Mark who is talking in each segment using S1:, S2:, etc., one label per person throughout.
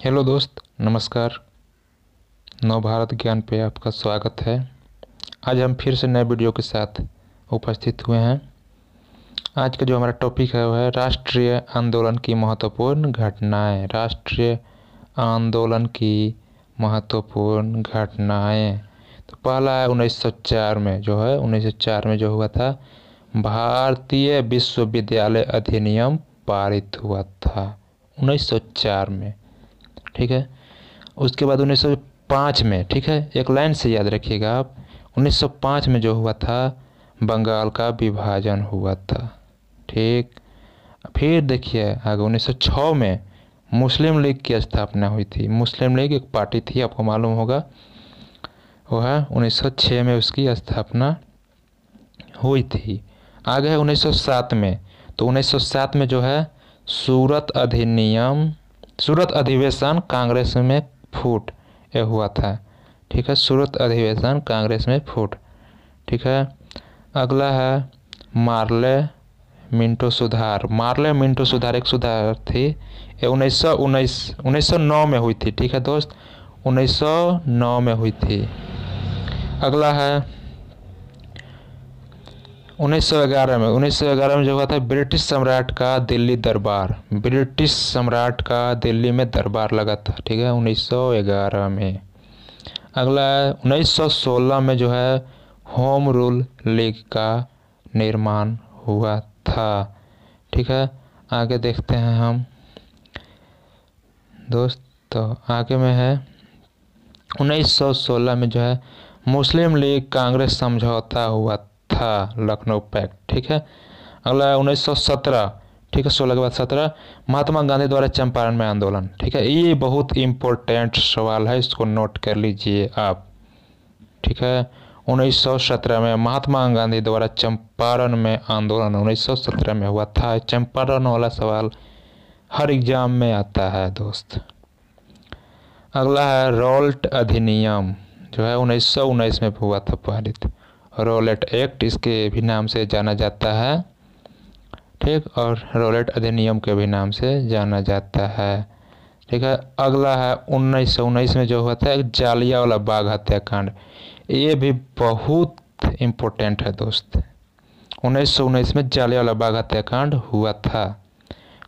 S1: Hello दोस्त, नमस्कार। नव भारत ज्ञान पे आपका स्वागत है। आज हम फिर से नए वीडियो के साथ उपस्थित हुए हैं। आज का जो हमारा टॉपिक है वह है राष्ट्रीय आंदोलन की महत्वपूर्ण घटनाएं। राष्ट्रीय आंदोलन की महत्वपूर्ण घटनाएं। तो पहला है 1904 में, जो है 1904 में जो हुआ था, भारतीय विश्वविद्यालय अधिनियम पारित हुआ था 1904 में। ठीक है। उसके बाद 1905 में, ठीक है, एक लाइन से याद रखिएगा आप, 1905 में जो हुआ था, बंगाल का विभाजन हुआ था। ठीक। फिर देखिए आगे 1906 में मुस्लिम लीग की स्थापना हुई थी। मुस्लिम लीग एक पार्टी थी, आपको मालूम होगा। वह 1906 में उसकी स्थापना हुई थी। आगे है 1907 में। तो 1907 में जो है सूरत अधिवेशन कांग्रेस में फूट हुआ था। ठीक है, सूरत अधिवेशन कांग्रेस में फूट। ठीक है। अगला है मार्ले मिंटो सुधार। मार्ले मिंटो सुधार एक सुधार थी, ये 1909 में हुई थी। ठीक है दोस्त, 1909 में हुई थी। अगला है 1911 में। 1911 में जो हुआ था, ब्रिटिश सम्राट का दिल्ली दरबार। ब्रिटिश सम्राट का दिल्ली में दरबार लगा था। ठीक है, 1911 में। अगला है 1916 में जो है होम रूल लीग का निर्माण हुआ था। ठीक है। आगे देखते हैं हम दोस्त। तो आगे में है 1916 में जो है मुस्लिम लीग कांग्रेस समझौता हुआ था, लखनऊ पैक्ट। ठीक है। अगला है 1917। ठीक है, 16 के बाद 17, महात्मा गांधी द्वारा चंपारण में आंदोलन। ठीक है, ये बहुत इम्पोर्टेंट सवाल है, इसको नोट कर लीजिए आप। ठीक है, 1917 में महात्मा गांधी द्वारा चंपारण में आंदोलन 1917 में हुआ था। चंपारण वाला सवाल हर एग्जाम में आता है दोस्त। अगला है रॉल्ट अधिनियम, जो है 1919 में हुआ था पारित। रॉलेट एक्ट इसके भी नाम से जाना जाता है। ठीक, और रॉलेट अधिनियम के भी नाम से जाना जाता है। ठीक है। अगला है 1919 में जो हुआ था एक जालियांवाला बाग हत्याकांड। ये भी बहुत इम्पोर्टेंट है दोस्त। 1919 में जालियांवाला बाग हत्याकांड हुआ था।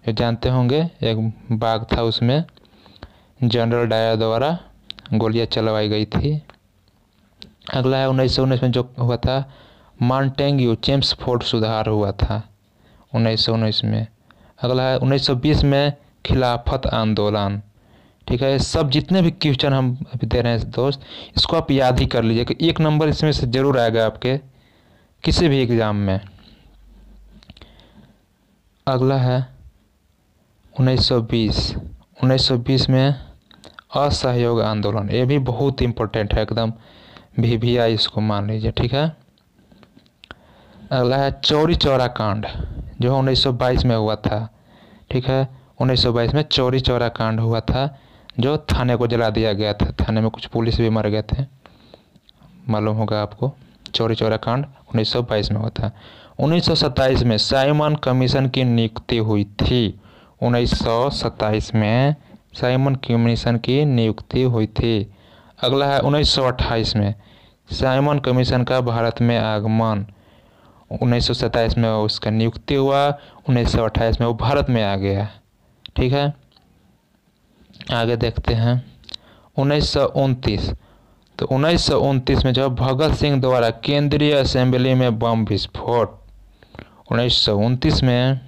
S1: जो जानते होंगे, एक बाग था, उसमें जनरल डायर द्वारा गोलियां चलवाई गई थी। अगला है 1919 में जो हुआ था मॉन्टेग्यू चेम्सफोर्ड सुधार हुआ था 1919 में। अगला है 1920 में खिलाफत आंदोलन। ठीक है, सब जितने भी क्वेश्चन हम अभी दे रहे हैं दोस्त, इसको आप याद ही कर लीजिए कि 1 नंबर इसमें से जरूर आएगा आपके किसी भी एग्जाम में। अगला है 1920। 1920 में असहयोग आंदोलन, ये भी बहुत इम्पोर्टेंट है, एकदम VVI इसको मान लीजिए। ठीक है। अगला है चौरी चौरा कांड, जो 1922 में हुआ था। ठीक है, 1922 में चौरी चौरा कांड हुआ था, जो थाने को जला दिया गया था। थाने में कुछ पुलिस भी मर गए थे, मालूम होगा आपको। चौरी चौरा कांड 1922 में हुआ था। 1927 में साइमन कमीशन की नियुक्ति हुई थी। 1927 में साइमन कमीशन की नियुक्ति हुई थी। अगला है 1928 में साइमन कमीशन का भारत में आगमन। 1927 में उसका नियुक्ति हुआ, 1928 में वो भारत में आ गया। ठीक है। आगे देखते हैं 1929। तो 1929 में जो भगत सिंह द्वारा केंद्रीय असेंबली में बम विस्फोट। 1929 में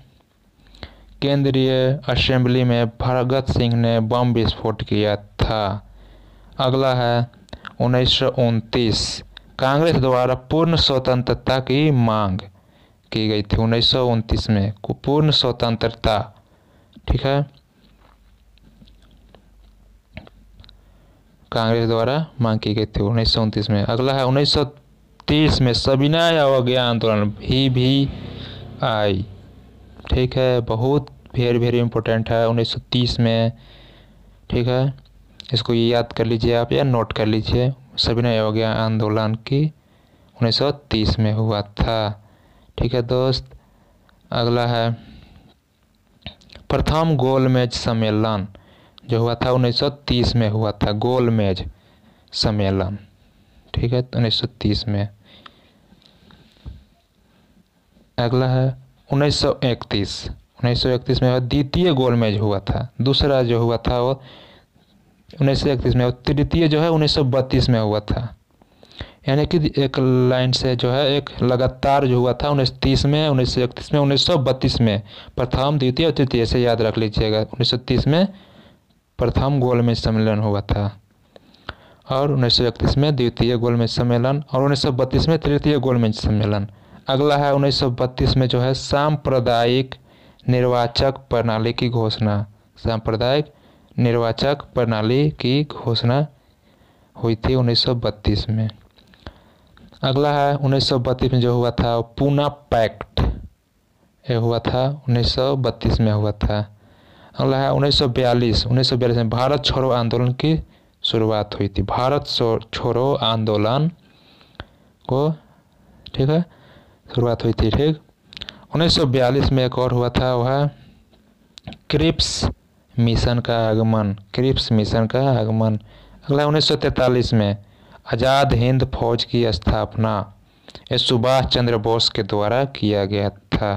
S1: केंद्रीय असेंबली में भगत सिंह ने बम विस्फोट किया था। अगला है 1929, कांग्रेस द्वारा पूर्ण स्वतंत्रता की मांग की गई थी। 1929 में पूर्ण स्वतंत्रता। ठीक है, कांग्रेस द्वारा मांग की गई थी 1929 में। अगला है 1930 में सविनय अवज्ञा आंदोलन VVI। ठीक है, बहुत वेरी इम्पोर्टेंट है 1930 में। ठीक है, इसको याद कर लीजिए आप या नोट कर लीजिए। सविनय अवज्ञा आंदोलन की 1930 में हुआ था। ठीक है दोस्त। अगला है प्रथम गोलमेज सम्मेलन, जो हुआ था 1930 में हुआ था, गोल मेज सम्मेलन, ठीक है, 1930 में। अगला है 1931। 1931 में द्वितीय गोल मेज हुआ था। दूसरा जो हुआ था वो 1931 में, और तृतीय जो है 1932 में हुआ था। यानी कि एक लाइन से जो है एक लगातार जो हुआ था 1930 में, 1931 में, 1932 में, प्रथम द्वितीय और तृतीय से याद रख लीजिएगा। 1930 में प्रथम गोल मेज सम्मेलन हुआ था, और 1931 में द्वितीय गोल मेज सम्मेलन, और 1932 में तृतीय गोल मेज सम्मेलन। अगला है 1932 में जो है सांप्रदायिक निर्वाचक प्रणाली की घोषणा। सांप्रदायिक निर्वाचक प्रणाली की घोषणा हुई थी 1932 में। अगला है 1932 में जो हुआ था पूना पैक्ट, ये हुआ था 1932 में हुआ था। अगला है 1942। 1942 में भारत छोड़ो आंदोलन की शुरुआत हुई थी। भारत छोड़ो आंदोलन को, ठीक है, शुरुआत हुई थी, ठीक। 1942 में एक और हुआ था, वह क्रिप्स मिशन का आगमन, क्रिप्स मिशन का आगमन। अगला 1943 में आज़ाद हिंद फौज की स्थापना, ये सुभाष चंद्र बोस के द्वारा किया गया था।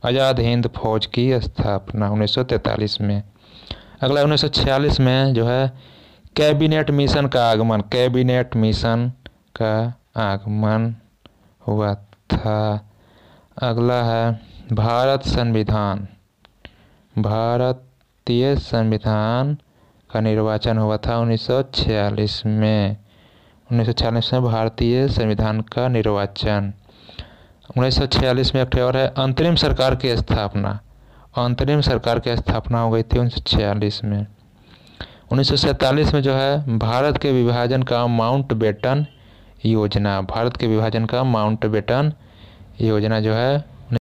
S1: आज़ाद हिंद फौज की स्थापना 1943 में। अगला 1946 में जो है कैबिनेट मिशन का आगमन, कैबिनेट मिशन का आगमन हुआ था। अगला है भारत संविधान, भारतीय संविधान का निर्वाचन हुआ था 1946 में। 1946 में भारतीय संविधान का निर्वाचन। 1946 में एक और है अंतरिम सरकार की स्थापना, अंतरिम सरकार की स्थापना हो गई थी 1946 में। 1947 में जो है भारत के विभाजन का माउंटबेटन योजना, भारत के विभाजन का माउंटबेटन योजना जो है